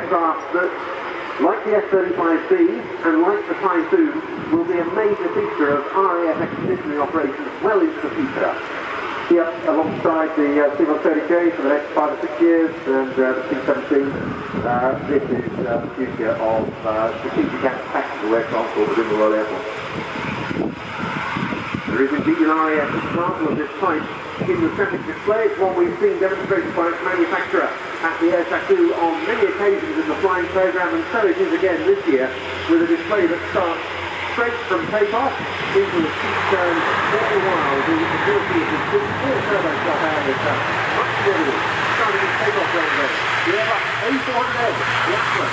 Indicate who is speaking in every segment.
Speaker 1: aircraft that, like the F-35B and like the Typhoon, will be a major feature of RIAT expeditionary operations well into the future. Here, alongside the C-130J for the next 5 or 6 years, and the C-17, this is the future of strategic and tactical air transport within the Royal Air Force. There is indeed an RIAT example of this type in the static display. It's one we've seen demonstrated by its manufacturer at the Airshow on many occasions in the flying programme, and so it is again this year with a display that starts straight from takeoff into a steep turn, all the while the ability of the full turbostat air is much evident. Starting its takeoff zone there. The Airbus A400M, the Atlas.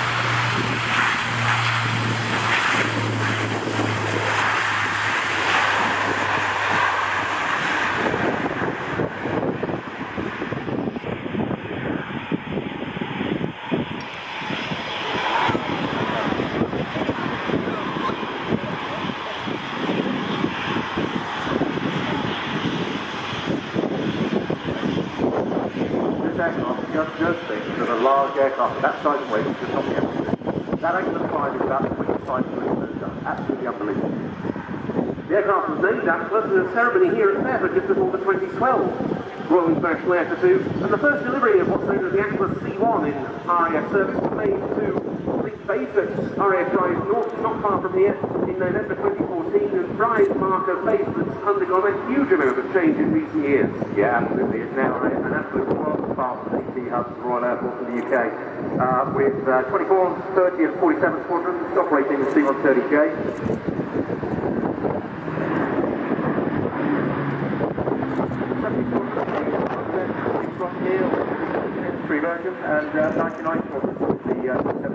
Speaker 1: That a large aircraft of that size and weight just not be able to do. That angular climb is about 25 kilometres done. Absolutely unbelievable. The aircraft was named Atlas in a ceremony here at Fairford just before the 2012 Royal International Air Tattoo, and the first delivery of what's known as the Atlas C1 in RAF service was made to the base at RAF Drive North, not far from here, in November 2014, and Drive mark a base that's undergone a huge amount of change in recent years. Yeah, absolutely. It's now an absolute world-class AT hub for the Royal Air Force in the UK, with 24, 30 and 47 squadrons operating the C-130J. Version and 99 squadrons with the 17.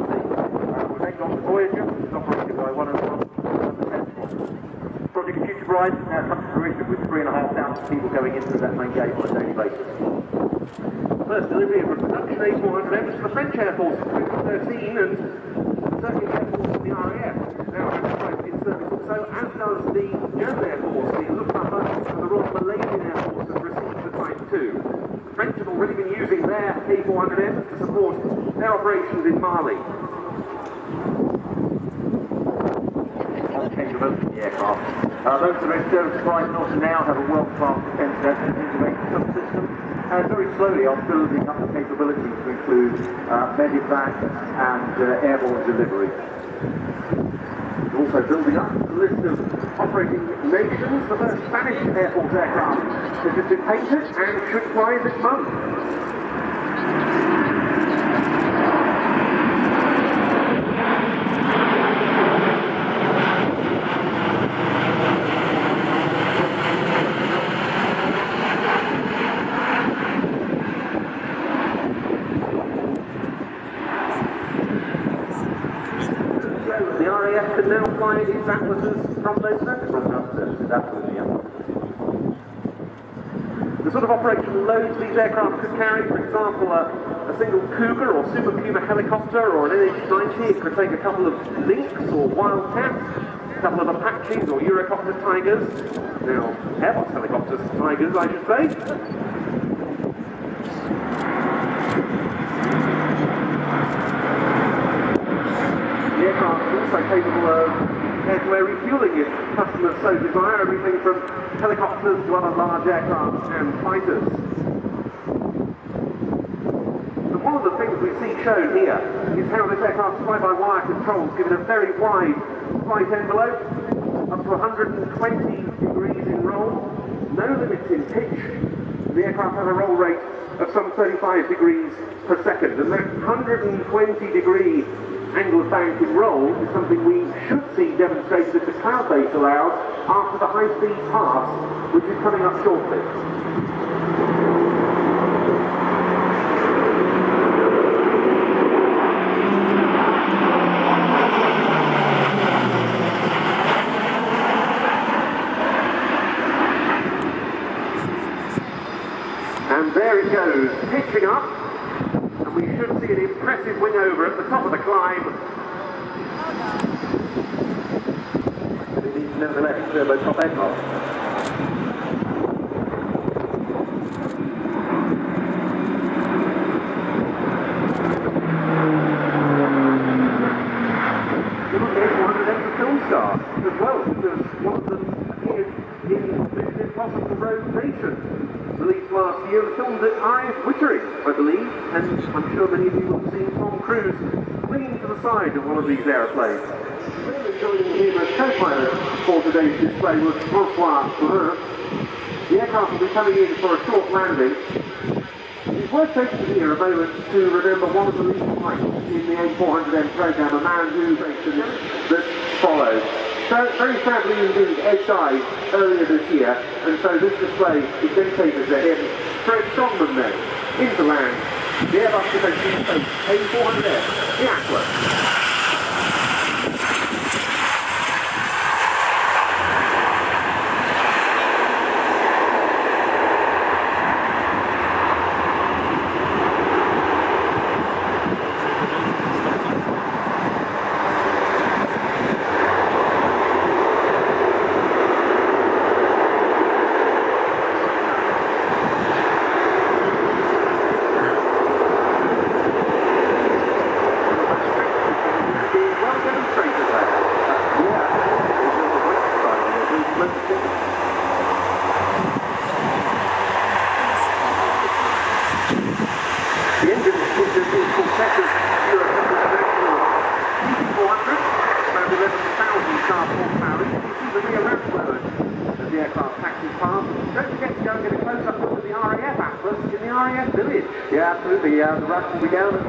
Speaker 1: We've then got the Voyager, which is operated by one of the 10 squadrons. Project Future Bride now comes to fruition with 3,500 people going into that main gate on a daily basis. First delivery of a production A400M was to the French Air Force in 2013, and the Turkish Air Force and the RAF now have it in service also, as does the German Air Force, the Luftwaffe, and the Royal Malaysian Air Force has received the Type 2. The French have already been using their A400Ms to support their operations in Mali. Changeability of the aircraft. Those that are in service prior to now have a world-class defence integrated subsystem, and very slowly are building up the capability to include medevac and airborne delivery. Also building up the list of operating nations. The first Spanish Air Force aircraft has just been painted and should fly this month. The RAF can now fly its Atlases from those surfaces. Absolutely, yeah. The sort of operational loads these aircraft could carry, for example, a single Cougar or Super Puma helicopter or an NH-90, it could take a couple of Lynx or Wildcats, a couple of Apaches or Eurocopter Tigers. Now, Airbus helicopters, Tigers, I should say. The aircraft is also capable of air-to-air refuelling if customers so desire, everything from helicopters to other large aircraft and fighters. And one of the things we see shown here is how this aircraft's fly-by-wire controls, given a very wide flight envelope, up to 120 degrees in roll, no limits in pitch. The aircraft has a roll rate of some 35 degrees per second, and that 120 degree angle of bank in roll is something we should see demonstrated at the cloud base allows after the high-speed pass, which is coming up shortly. And there it goes, pitching up. And we should see an impressive wing over at the top of the climb. But it is nevertheless turbo-top aircraft. little A400M film star as well, because one of them appeared in Mission Impossible Rogue Nation, released last year, a film that RIAT Wittering, I believe, and I'm sure many of you will have seen Tom Cruise clinging to the side of one of these aeroplanes. Joining him as co-pilot for today's display was François Brun. The aircraft will be coming in for a short landing. It's worth taking here a moment to remember one of the leading lights in the A400M programme, a man whose action that followed. So, very sadly indeed, Ed died earlier this year, and so this display is dedicated to him. Fred Strongman then, into land, the Airbus A400M, the Atlas. The engine is called Texas Europe International PT400, around 11,000 car horsepower. You can see the rear ramp lowered as the aircraft taxis past. Don't forget to go and get a close-up look at the RIAT Atlas in the RIAT village. Yeah, absolutely. The rush will be down at